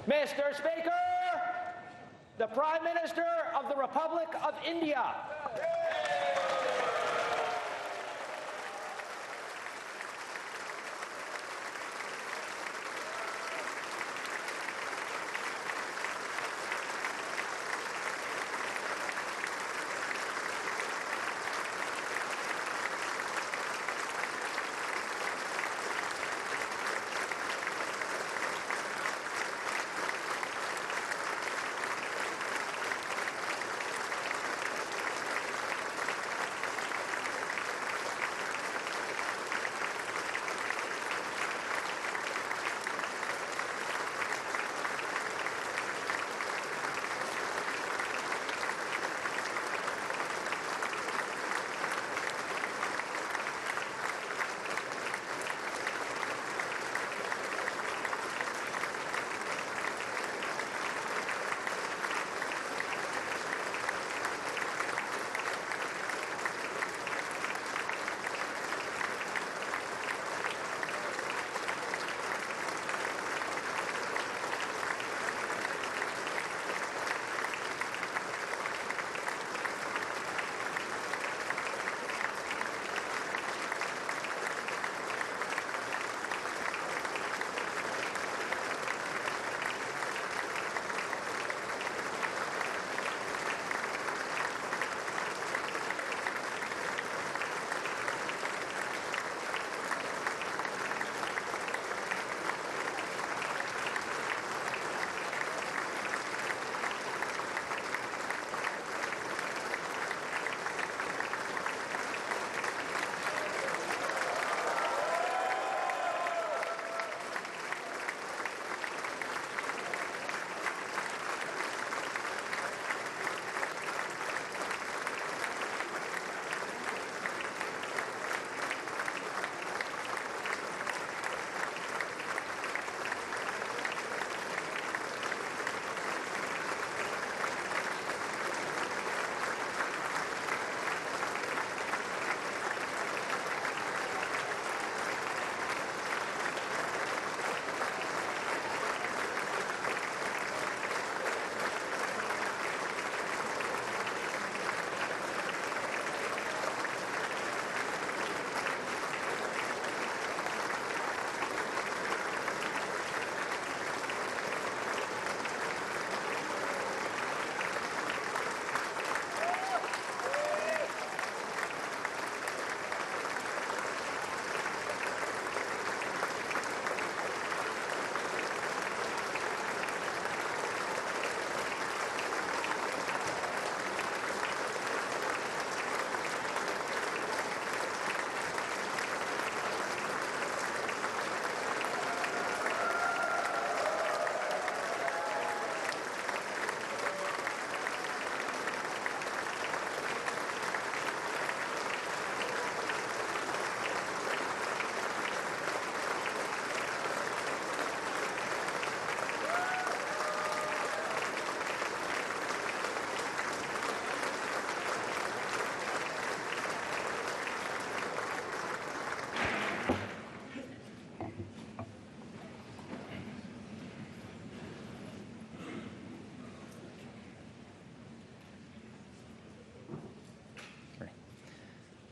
Mr. Speaker, the Prime Minister of the Republic of India.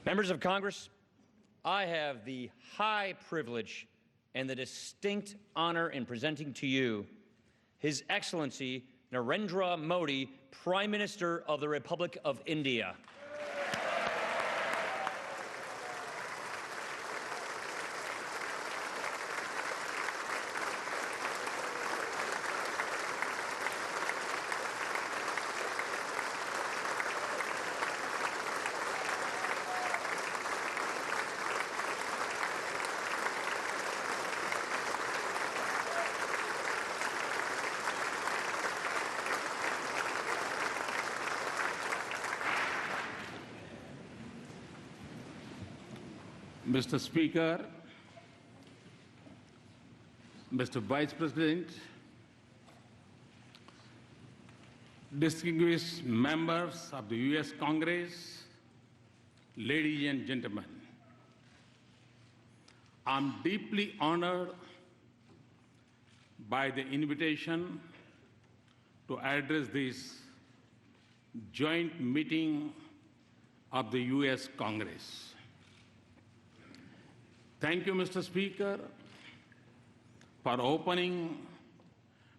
Members of Congress, I have the high privilege and the distinct honor in presenting to you His Excellency Narendra Modi, Prime Minister of the Republic of India. Mr. Speaker, Mr. Vice President, distinguished members of the U.S. Congress, ladies and gentlemen, I'm deeply honored by the invitation to address this joint meeting of the U.S. Congress. Thank you, Mr. Speaker, for opening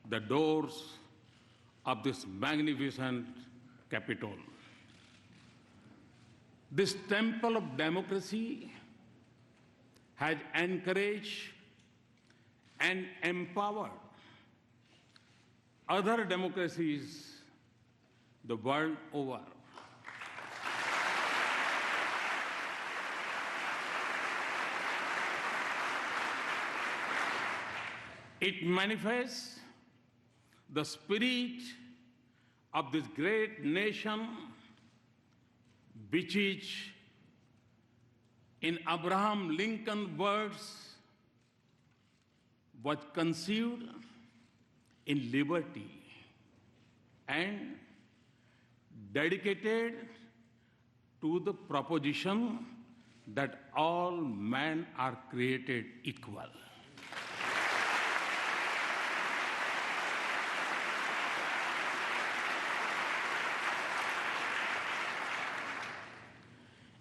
the doors of this magnificent Capitol. This temple of democracy has encouraged and empowered other democracies the world over. It manifests the spirit of this great nation, which is, in Abraham Lincoln's words, was conceived in liberty and dedicated to the proposition that all men are created equal.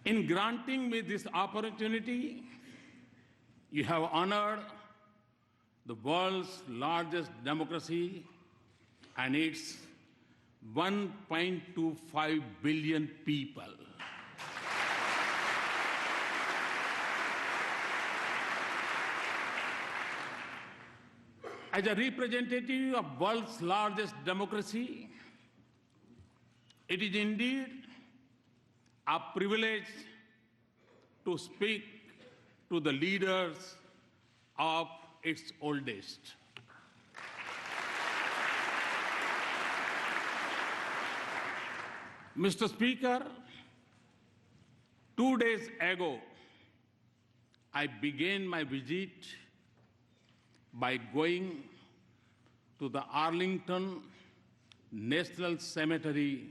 In granting me this opportunity, you have honored the world's largest democracy and its 1.25 billion people. As a representative of world's largest democracy, it is indeed a privilege to speak to the leaders of its oldest. Mr. Speaker, 2 days ago, I began my visit by going to the Arlington National Cemetery,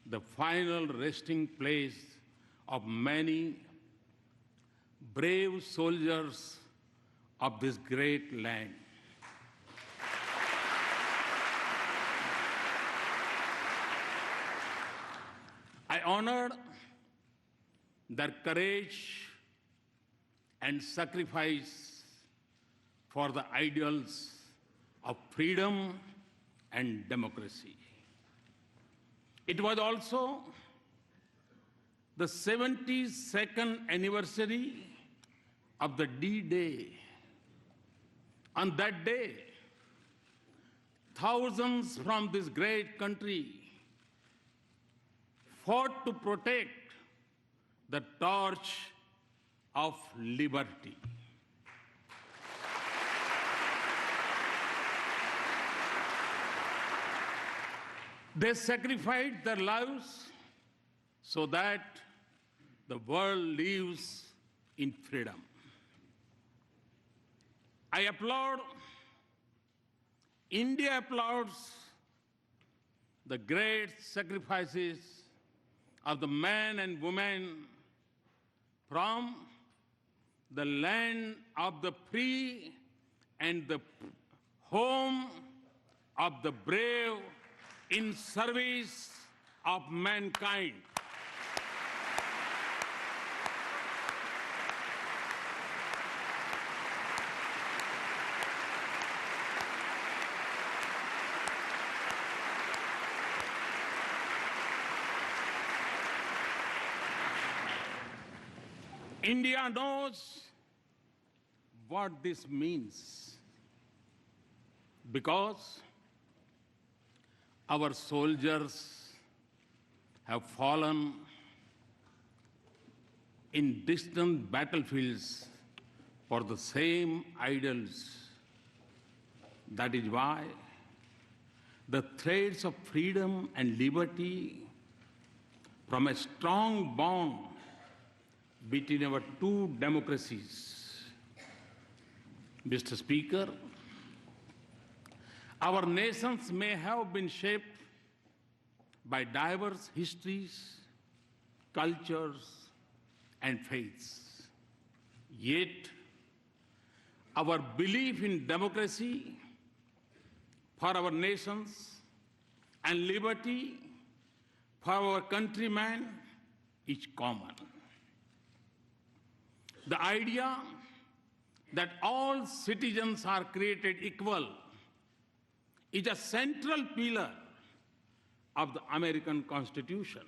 the final resting place of many brave soldiers of this great land. I honored their courage and sacrifice for the ideals of freedom and democracy. It was also the 72nd anniversary of the D-Day. On that day, thousands from this great country fought to protect the torch of liberty. They sacrificed their lives so that the world lives in freedom. I applaud, India applauds the great sacrifices of the men and women from the land of the free and the home of the brave in service of mankind. India knows what this means because our soldiers have fallen in distant battlefields for the same ideals. That is why the threads of freedom and liberty from a strong bond between our two democracies. Mr. Speaker, our nations may have been shaped by diverse histories, cultures, and faiths. Yet, our belief in democracy for our nations and liberty for our countrymen is common. The idea that all citizens are created equal is a central pillar of the American Constitution.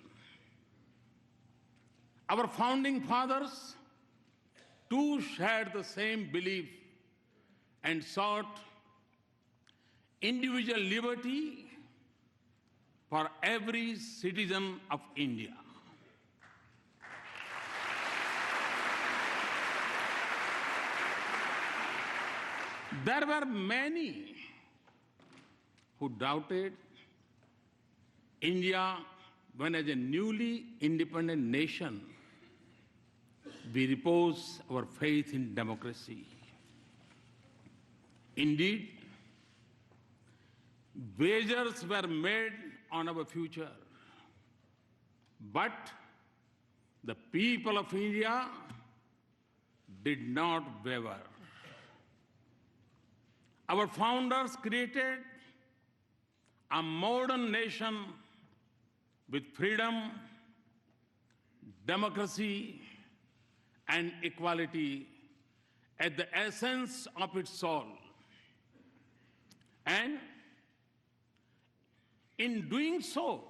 Our founding fathers too shared the same belief and sought individual liberty for every citizen of India. There were many who doubted India when, as a newly independent nation, we repose our faith in democracy. Indeed, wagers were made on our future, but the people of India did not waver. Our founders created a modern nation with freedom, democracy, and equality at the essence of its soul. And in doing so,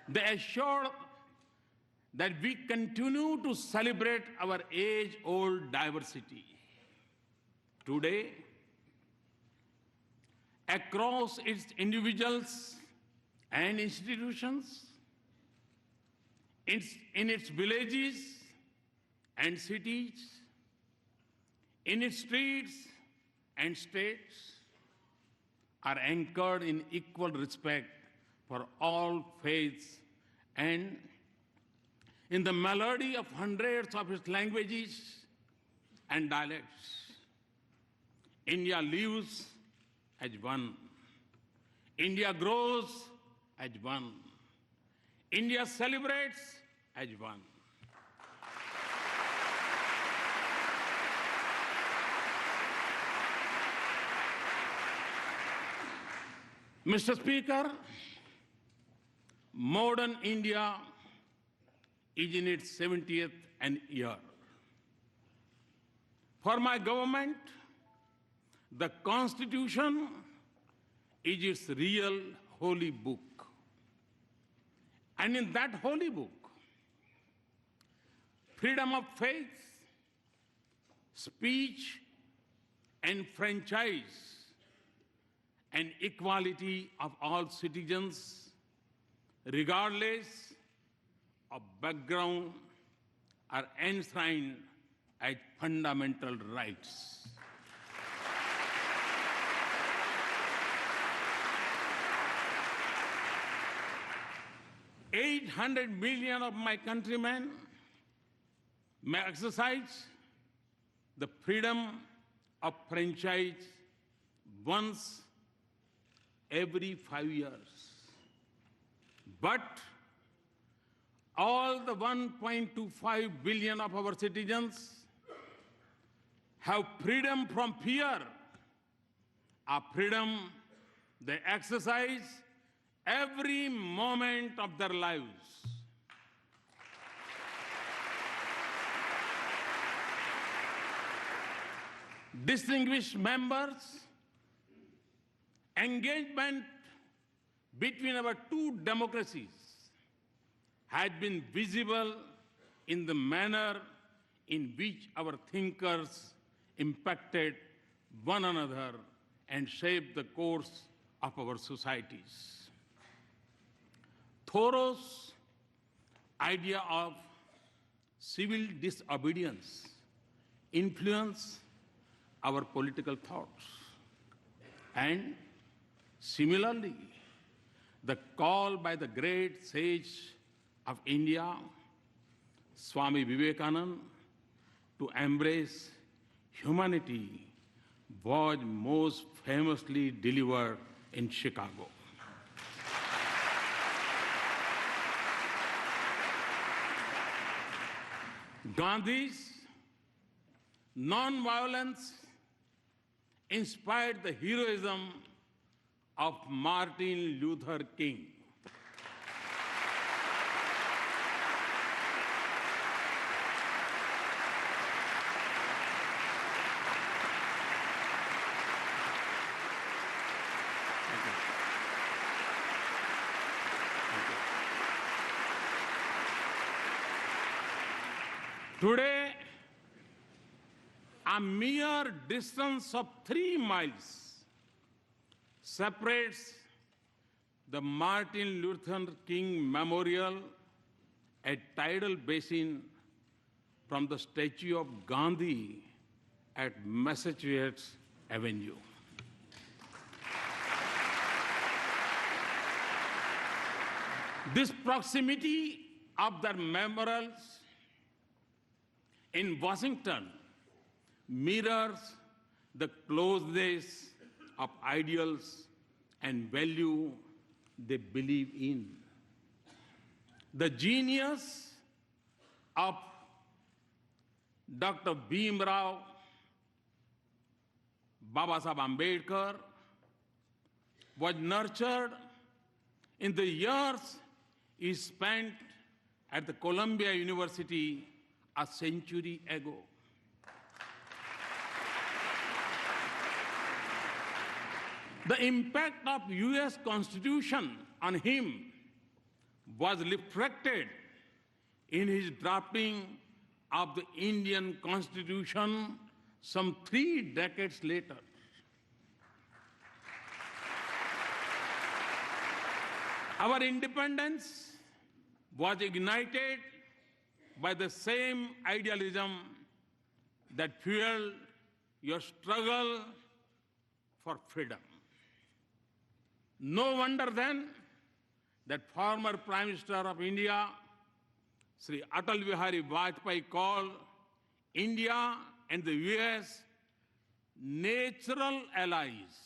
they assured that we continue to celebrate our age-old diversity. Today, across its individuals and institutions, in its villages and cities, in its streets and states, are anchored in equal respect for all faiths and in the melody of hundreds of its languages and dialects. India lives as one. India grows as one. India celebrates as one. Mr. Speaker, modern India is in its 70th year. For my government, the Constitution is its real holy book. And in that holy book, freedom of faith, speech, and franchise, and equality of all citizens, regardless of background, are enshrined as fundamental rights. $800 million of my countrymen may exercise the freedom of franchise once every 5 years. But all the 1.25 billion of our citizens have freedom from fear, a freedom they exercise every moment of their lives. Distinguished members, engagement between our two democracies had been visible in the manner in which our thinkers impacted one another and shaped the course of our societies. Thoreau's idea of civil disobedience influenced our political thoughts. And similarly, the call by the great sage of India, Swami Vivekananda, to embrace humanity was most famously delivered in Chicago. Gandhi's non-violence inspired the heroism of Martin Luther King. Today, a mere distance of 3 miles separates the Martin Luther King Memorial at Tidal Basin from the statue of Gandhi at Massachusetts Avenue. This proximity of the memorials in Washington mirrors the closeness of ideals and value they believe in. The genius of Dr. Bhimrao Babasaheb Ambedkar was nurtured in the years he spent at the Columbia University a century ago. The impact of US Constitution on him was reflected in his drafting of the Indian Constitution some 3 decades later. Our independence was ignited by the same idealism that fueled your struggle for freedom. No wonder then that former Prime Minister of India, Sri Atal Bihari Vajpayee, called India and the US natural allies.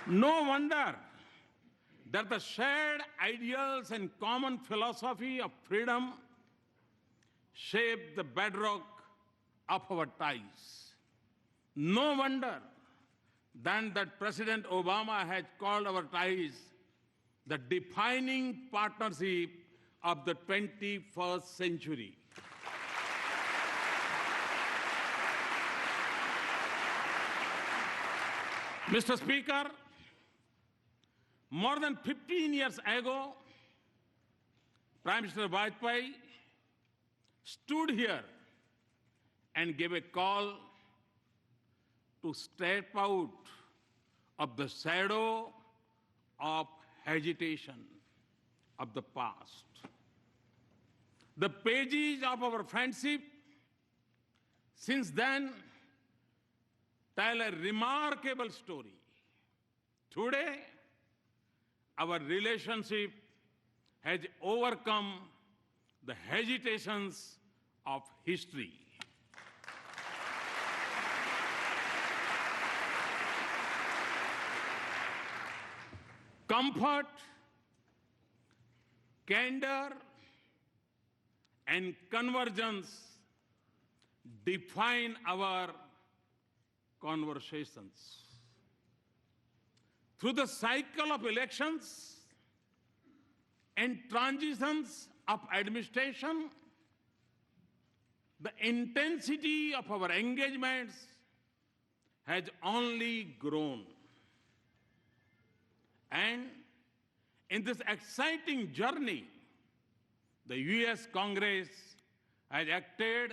No wonder that the shared ideals and common philosophy of freedom shape the bedrock of our ties. No wonder then that President Obama has called our ties the defining partnership of the 21st century. Mr. Speaker, more than 15 years ago, Prime Minister Vajpayee stood here and gave a call to step out of the shadow of agitation of the past. The pages of our friendship since then tell a remarkable story. Today, our relationship has overcome the hesitations of history. Comfort, candor, and convergence define our conversations. Through the cycle of elections and transitions of administration, the intensity of our engagements has only grown. And in this exciting journey, the US Congress has acted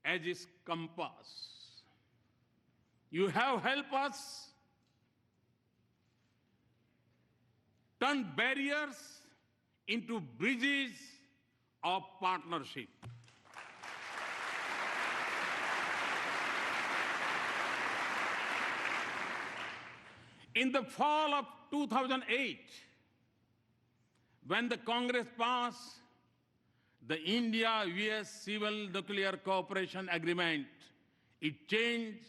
as its compass. You have helped us turn barriers into bridges of partnership. In the fall of 2008, when the Congress passed the India-US Civil Nuclear Cooperation Agreement, it changed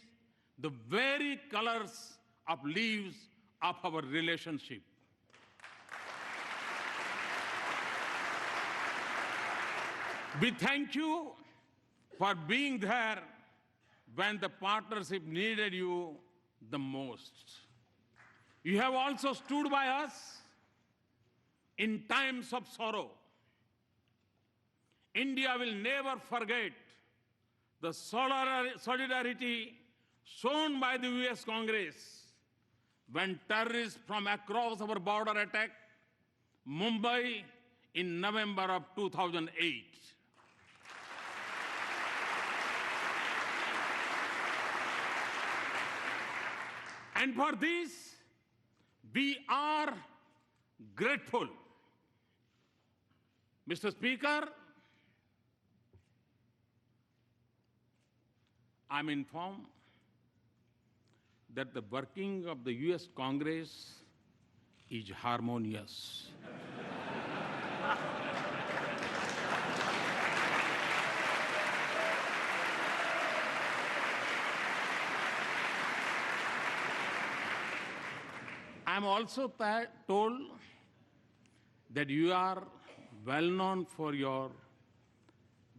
the very colors of leaves of our relationship. We thank you for being there when the partnership needed you the most. You have also stood by us in times of sorrow. India will never forget the solidarity shown by the US Congress when terrorists from across our border attacked Mumbai in November of 2008. And for this, we are grateful. Mr. Speaker, I'm informed that the working of the US Congress is harmonious. I'm also told that you are well known for your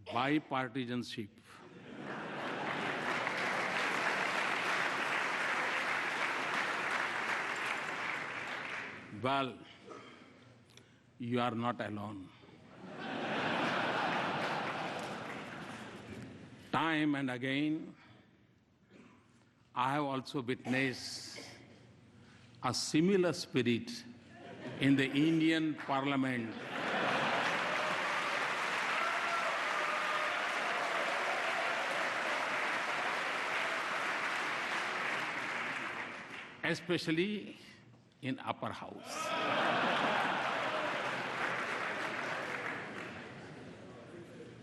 bipartisanship. Well, you are not alone. Time and again, I have also witnessed a similar spirit in the Indian Parliament. Especially in upper house.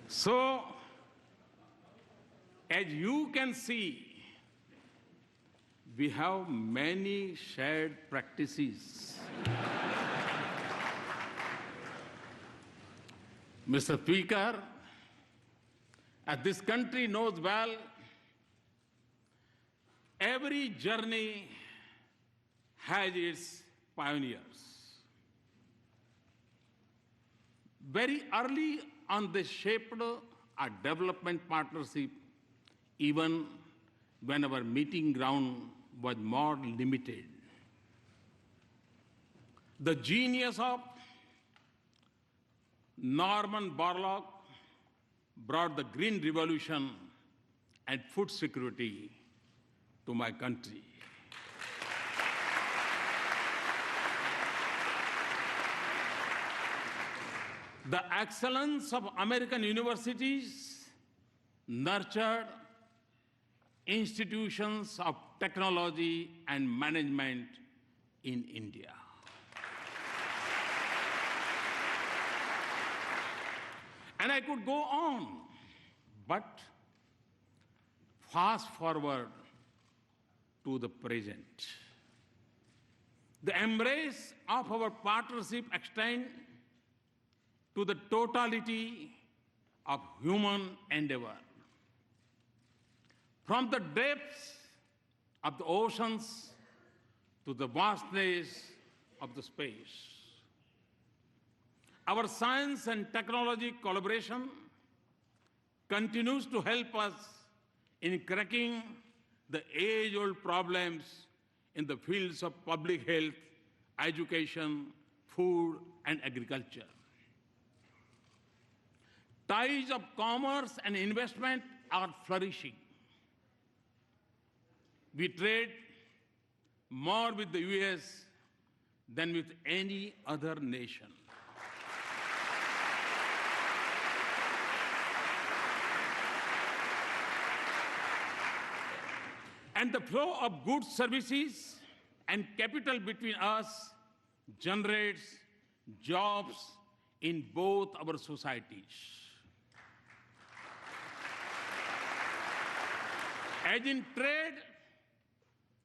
So, as you can see, we have many shared practices. Mr. Speaker, as this country knows well, every journey has its pioneers. Very early on, they shaped a development partnership, even when our meeting ground was more limited. The genius of Norman Borlaug brought the Green Revolution and food security to my country. The excellence of American universities nurtured institutions of technology and management in India. And I could go on, but fast forward to the present. The embrace of our partnership extends to the totality of human endeavor. From the depths of the oceans to the vastness of the space. Our science and technology collaboration continues to help us in cracking the age-old problems in the fields of public health, education, food, and agriculture. Ties of commerce and investment are flourishing. We trade more with the US than with any other nation. And the flow of goods, services, and capital between us generates jobs in both our societies. As in trade,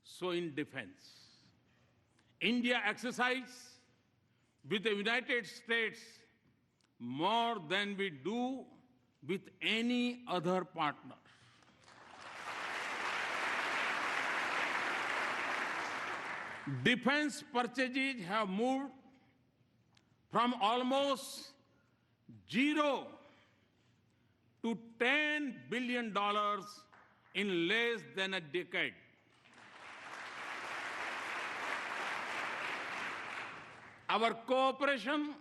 so in defense. India exercises with the United States more than we do with any other partner. Defense purchases have moved from almost zero to $10 billion in less than a decade. Our cooperation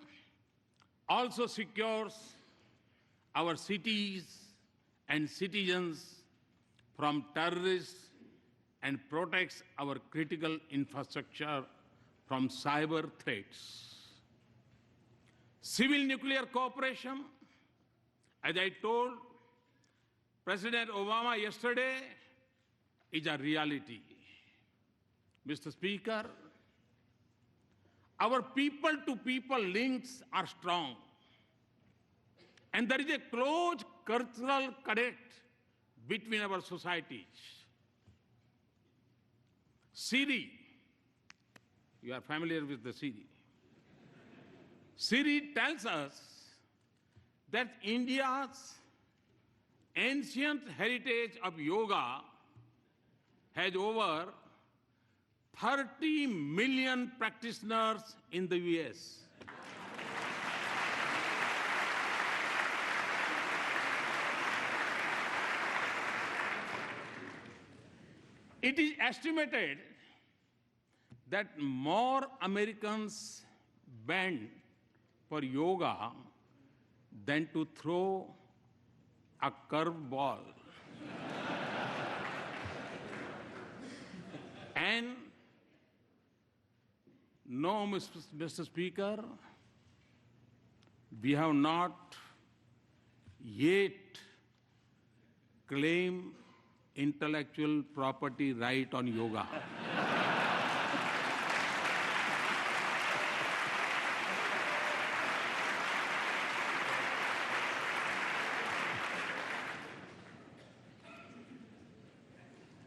also secures our cities and citizens from terrorists and protects our critical infrastructure from cyber threats. Civil nuclear cooperation, as I told President Obama yesterday, is a reality. Mr. Speaker, our people-to-people links are strong, and there is a close cultural connect between our societies. Siri, you are familiar with the Siri. Siri tells us that India's ancient heritage of yoga has over 30 million practitioners in the US. It is estimated that more Americans bend for yoga than to throw a curveball. And no, Mr. Speaker, we have not yet claimed intellectual property right on yoga.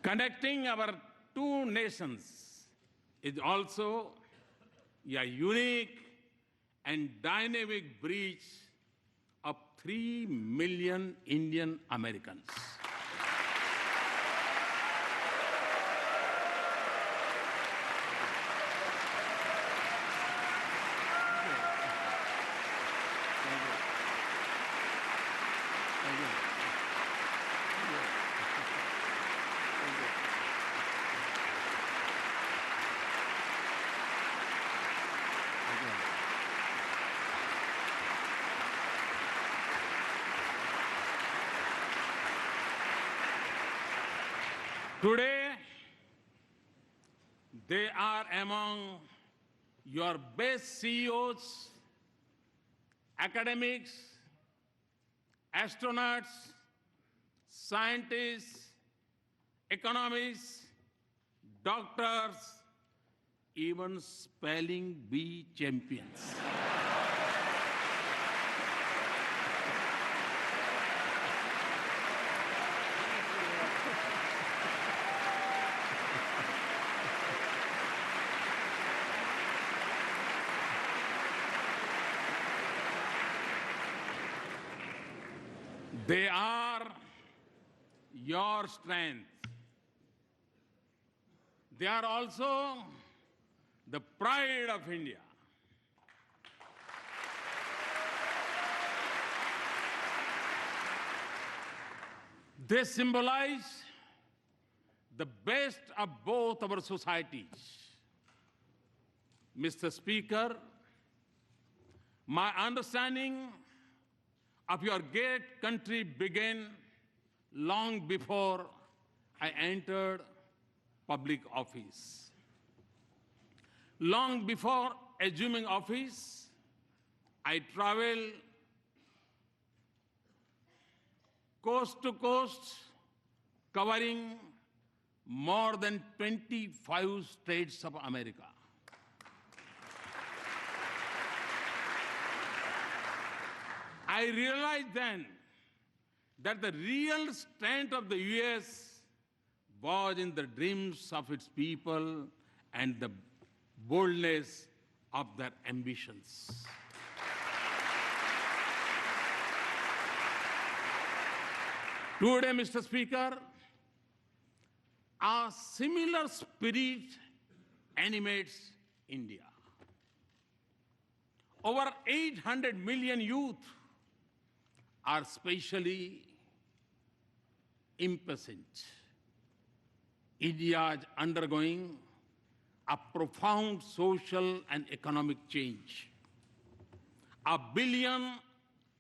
Connecting our two nations is also a unique and dynamic bridge of 3 million Indian Americans. Today, they are among your best CEOs, academics, astronauts, scientists, economists, doctors, even spelling bee champions. They are your strength. They are also the pride of India. They symbolize the best of both our societies. Mr. Speaker, my understanding of your great country began long before I entered public office. Long before assuming office, I traveled coast to coast, covering more than 25 states of America. I realized then that the real strength of the US was in the dreams of its people and the boldness of their ambitions. Today, Mr. Speaker, a similar spirit animates India. Over 800 million youth are especially impatient. India is undergoing a profound social and economic change. 1 billion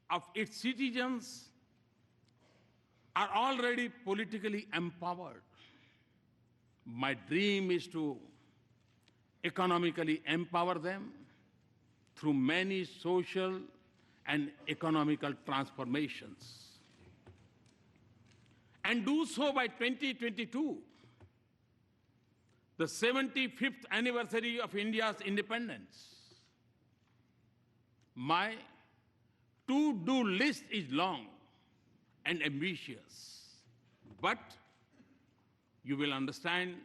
of its citizens are already politically empowered. My dream is to economically empower them through many social and economical transformations, and do so by 2022, the 75th anniversary of India's independence. My to-do list is long and ambitious, but you will understand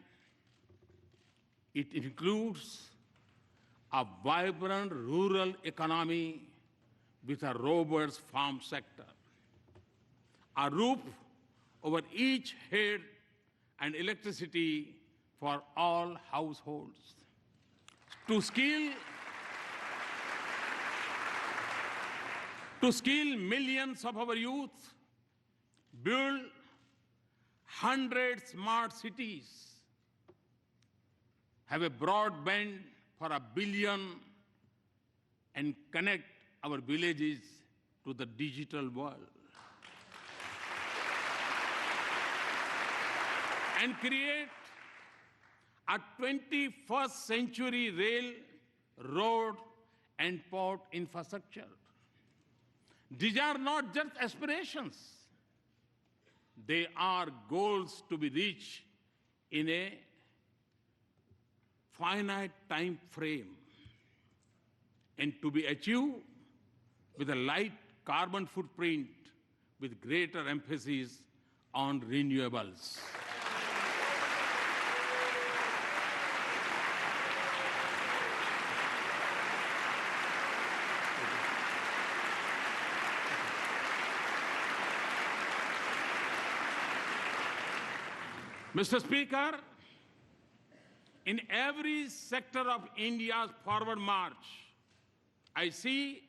it includes a vibrant rural economy with a robust farm sector, a roof over each head, and electricity for all households. To skill millions of our youth, build 100 smart cities, have a broadband for 1 billion, and connect our villages to the digital world. And create a 21st century rail, road, and port infrastructure. These are not just aspirations. They are goals to be reached in a finite time frame and to be achieved with a light carbon footprint with greater emphasis on renewables. Mr. Speaker, in every sector of India's forward march, I see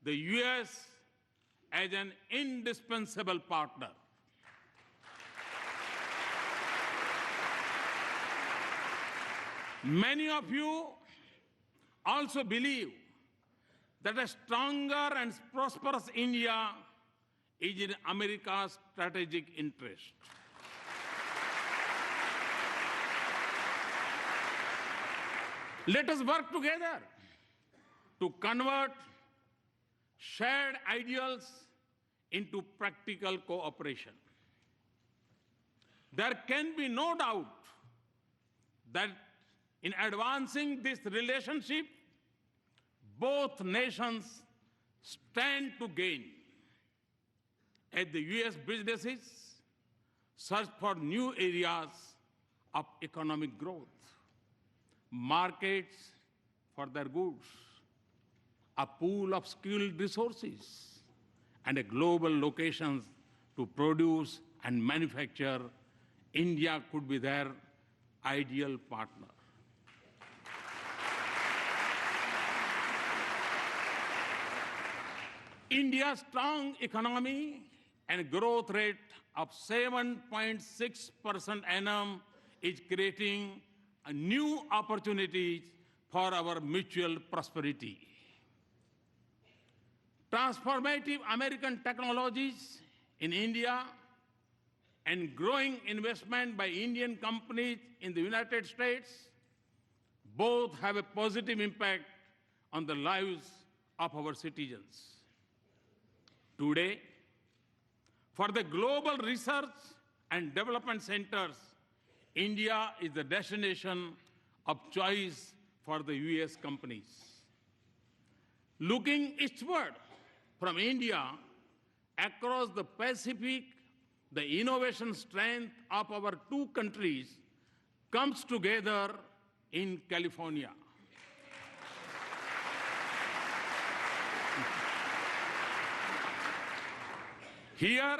the US as an indispensable partner. Many of you also believe that a stronger and prosperous India is in America's strategic interest. Let us work together to convert shared ideals into practical cooperation. There can be no doubt that in advancing this relationship, both nations stand to gain as the US businesses search for new areas of economic growth, markets for their goods, a pool of skilled resources, and a global locations to produce and manufacture. India could be their ideal partner. India's strong economy and growth rate of 7.6% annum is creating new opportunities for our mutual prosperity. Transformative American technologies in India and growing investment by Indian companies in the United States both have a positive impact on the lives of our citizens. Today, for the global research and development centers, India is the destination of choice for the US companies. Looking eastward from India across the Pacific, the innovation strength of our two countries comes together in California. Here,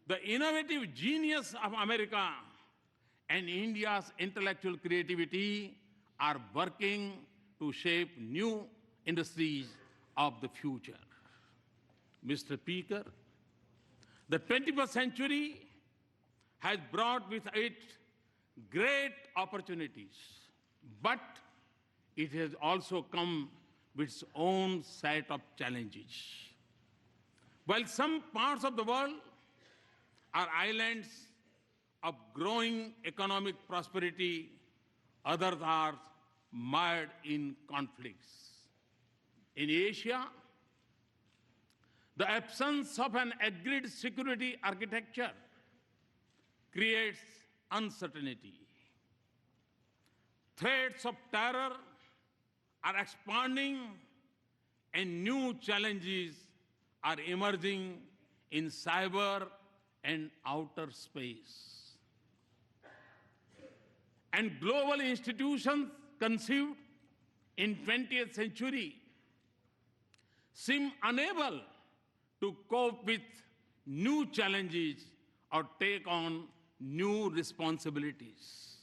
the innovative genius of America and India's intellectual creativity are working to shape new industries of the future. Mr. Speaker, the 21st century has brought with it great opportunities, but it has also come with its own set of challenges. While some parts of the world are islands of growing economic prosperity, others are mired in conflicts. In Asia, the absence of an agreed security architecture creates uncertainty. Threats of terror are expanding and new challenges are emerging in cyber and outer space. And global institutions conceived in 20th century seem unable to cope with new challenges or take on new responsibilities.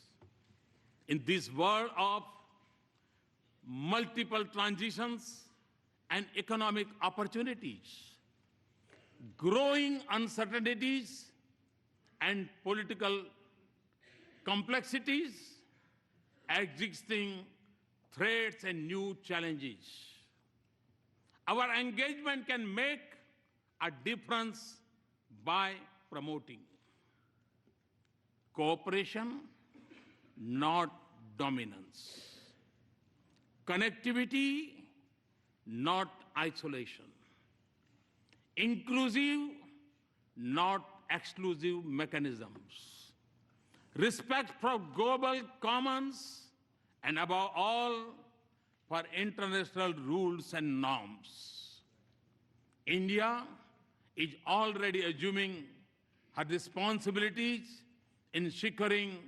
In this world of multiple transitions and economic opportunities, growing uncertainties and political complexities, existing threats and new challenges. Our engagement can make a difference by promoting cooperation, not dominance, connectivity, not isolation, inclusive, not exclusive mechanisms, respect for global commons, and above all, for international rules and norms. India is already assuming her responsibilities in securing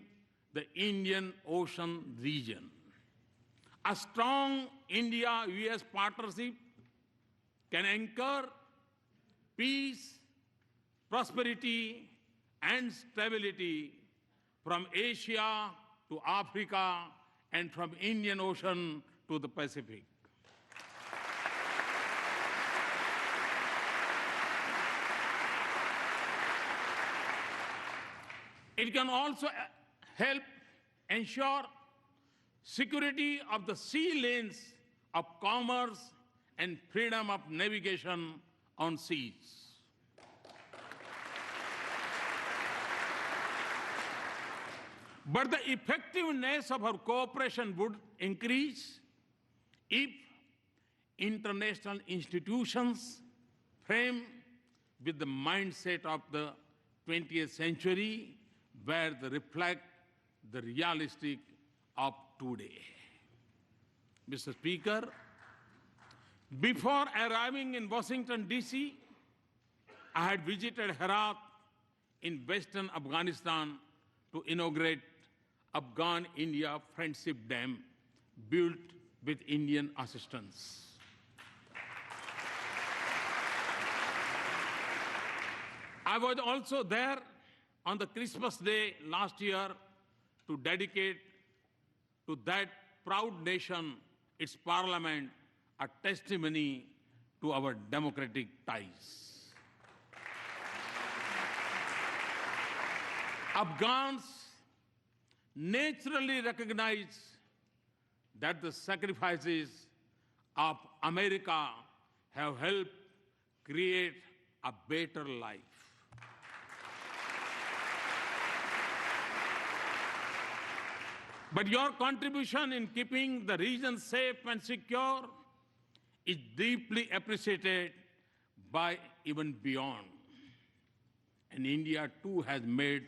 the Indian Ocean region. A strong India-US partnership can anchor peace, prosperity, and stability from Asia to Africa and from Indian Ocean to the Pacific. It can also help ensure security of the sea lanes of commerce and freedom of navigation on seas. But the effectiveness of our cooperation would increase if international institutions frame with the mindset of the 20th century, where they reflect the realistic of today. Mr. Speaker, before arriving in Washington, D.C., I had visited Herat in western Afghanistan to inaugurate Afghan-India Friendship Dam built with Indian assistance. I was also there on the Christmas Day last year to dedicate to that proud nation, its parliament, a testimony to our democratic ties. Afghans naturally recognize that the sacrifices of America have helped create a better life. But your contribution in keeping the region safe and secure is deeply appreciated by even beyond. And India too has made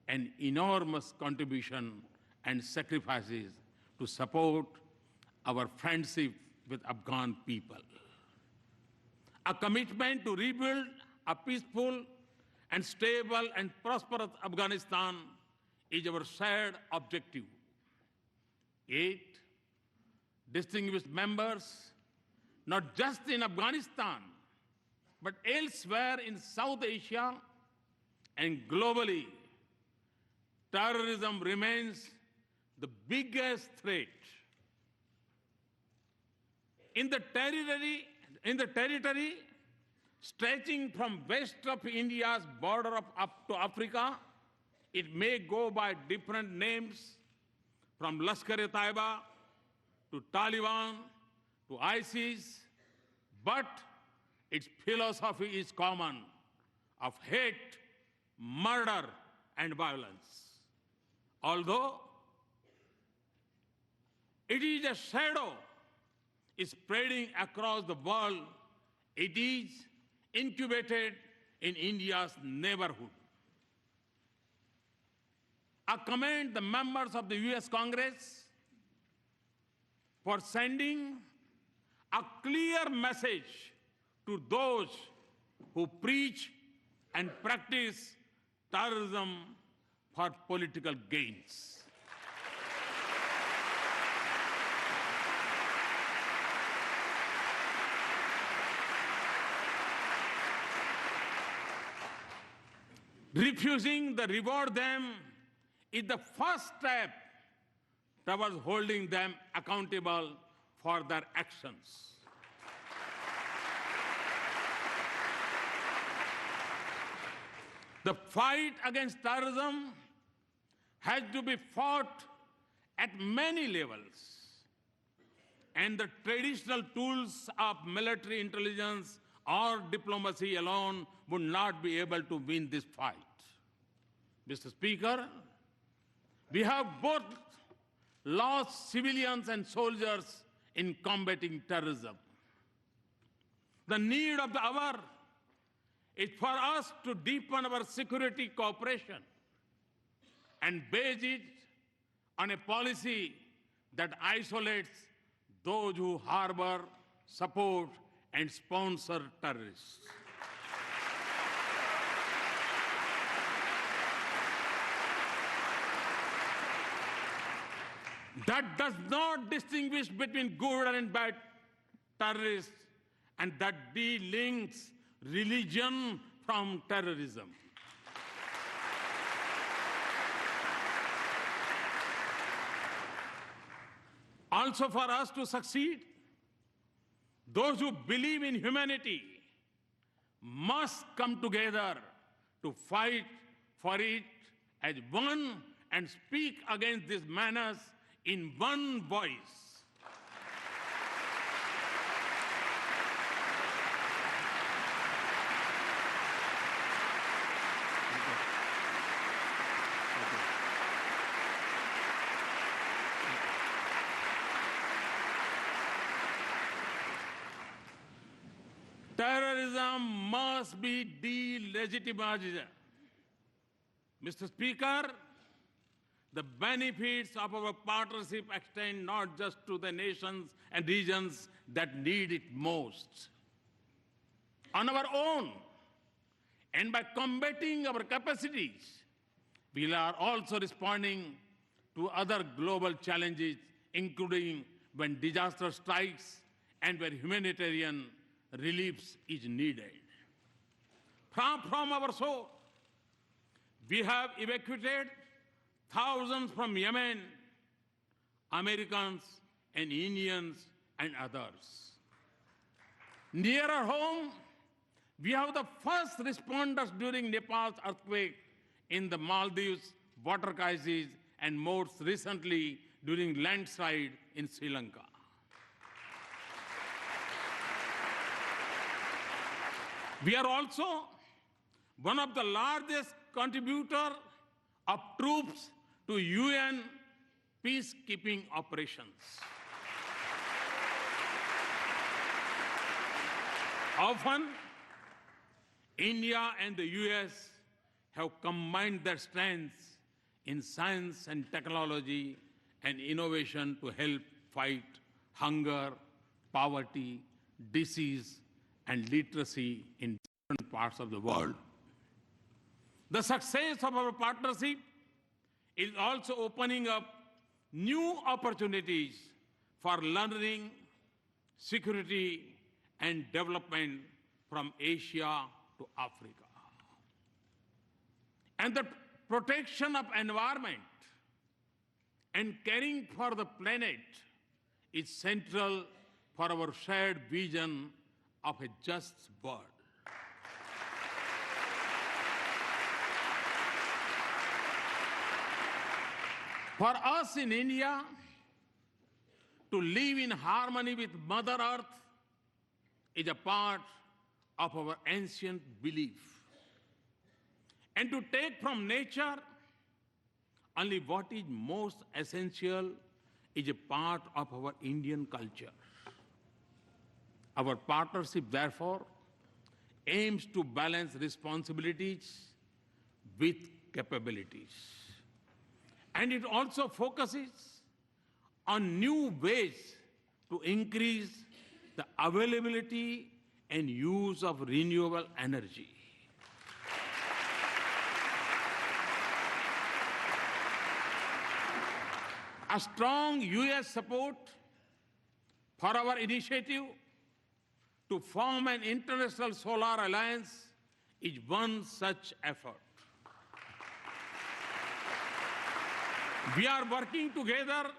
an enormous contribution and sacrifices to support our friendship with Afghan people. A commitment to rebuild a peaceful and stable and prosperous Afghanistan is our shared objective. Yet, distinguished members, not just in Afghanistan, but elsewhere in South Asia and globally, terrorism remains the biggest threat. In the territory, stretching from west of India's border up to Africa. It may go by different names, from Lashkar-e-Taiba to Taliban to ISIS, but its philosophy is common, of hate, murder, and violence. Although it is a shadow spreading across the world, it is incubated in India's neighborhood. I commend the members of the US Congress for sending a clear message to those who preach and practice terrorism for political gains. Refusing to reward them is the first step towards holding them accountable for their actions. The fight against terrorism has to be fought at many levels, and the traditional tools of military intelligence or diplomacy alone would not be able to win this fight. Mr. Speaker, we have both lost civilians and soldiers in combating terrorism. The need of the hour is for us to deepen our security cooperation and base it on a policy that isolates those who harbor, support, and sponsor terrorists. That does not distinguish between good and bad terrorists, and that delinks religion from terrorism. Also, for us to succeed, those who believe in humanity must come together to fight for it as one and speak against this menace in one voice. Terrorism must be delegitimized. Mr. Speaker, the benefits of our partnership extend not just to the nations and regions that need it most. On our own, and by combating our capacities, we are also responding to other global challenges, including when disaster strikes and where humanitarian relief is needed. From our shore, we have evacuated thousands from Yemen, Americans and Indians and others. Nearer home, we have the first responders during Nepal's earthquake, in the Maldives water crisis, and most recently during landslide in Sri Lanka. We are also one of the largest contributors of troops to UN peacekeeping operations. Often, India and the US have combined their strengths in science and technology and innovation to help fight hunger, poverty, disease, and literacy in different parts of the world. The success of our partnership is also opening up new opportunities for learning, security, and development from Asia to Africa. And the protection of environment and caring for the planet is central for our shared vision of a just world. For us in India, to live in harmony with Mother Earth is a part of our ancient belief. And to take from nature only what is most essential is a part of our Indian culture. Our partnership, therefore, aims to balance responsibilities with capabilities. And it also focuses on new ways to increase the availability and use of renewable energy. A strong US support for our initiative to form an international solar alliance is one such effort. We are working together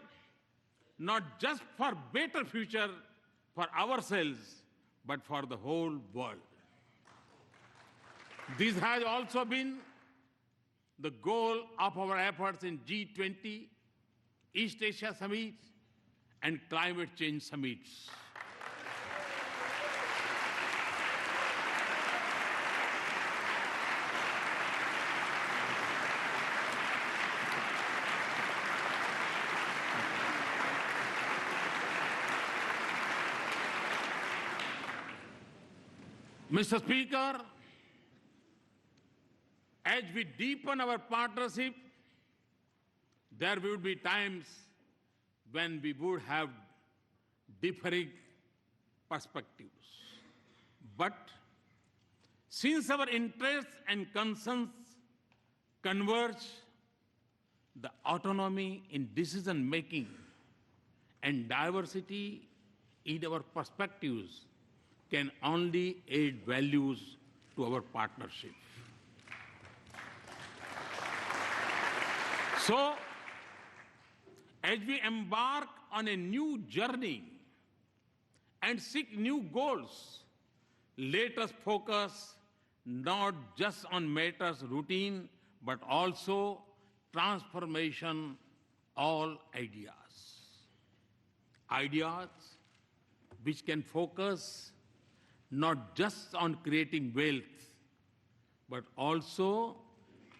not just for better future for ourselves, but for the whole world. This has also been the goal of our efforts in G20, East Asia Summit, and climate change summits. Mr. Speaker, as we deepen our partnership, there will be times when we would have differing perspectives. But since our interests and concerns converge, the autonomy in decision-making and diversity in our perspectives can only add values to our partnership. So, as we embark on a new journey and seek new goals, let us focus not just on matters routine, but also transformation, all ideas. Ideas which can focus not just on creating wealth, but also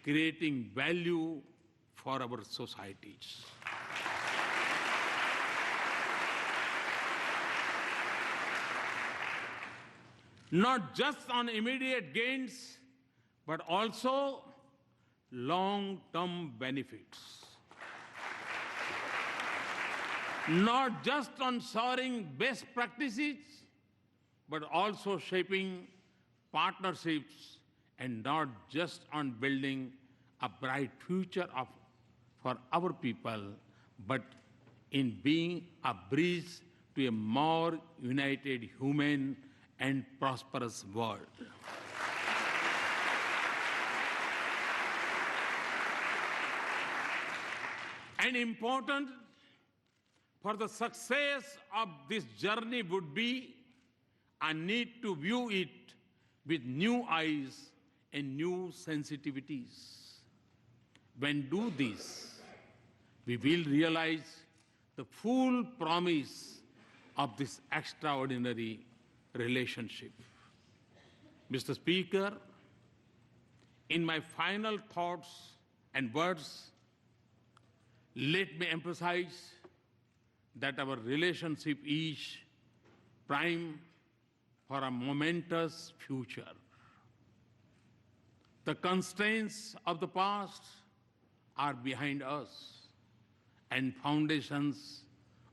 creating value for our societies. Not just on immediate gains, but also long-term benefits. Not just on sharing best practices, but also shaping partnerships, and not just on building a bright future for our people, but in being a bridge to a more united, human, and prosperous world. And important for the success of this journey would be a need to view it with new eyes and new sensitivities. When we do this, we will realize the full promise of this extraordinary relationship. Mr. Speaker, in my final thoughts and words, let me emphasize that our relationship is prime for a momentous future. The constraints of the past are behind us, and foundations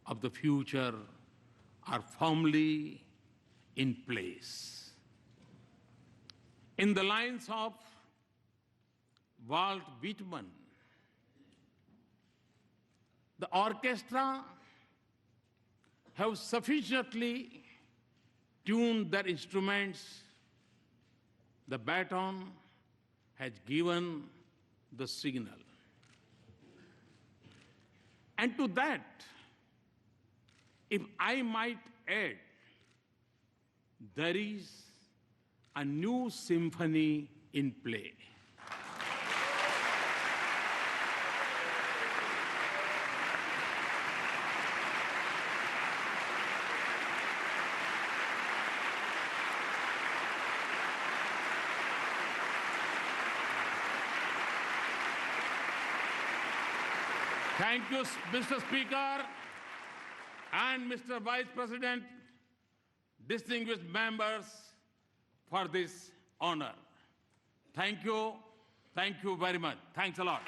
of the future are firmly in place. In the lines of Walt Whitman, the orchestra have sufficiently tuned their instruments. The baton has given the signal. And to that, if I might add, there is a new symphony in play. Thank you, Mr. Speaker and Mr. Vice President, distinguished members, for this honor. Thank you very much. Thanks a lot.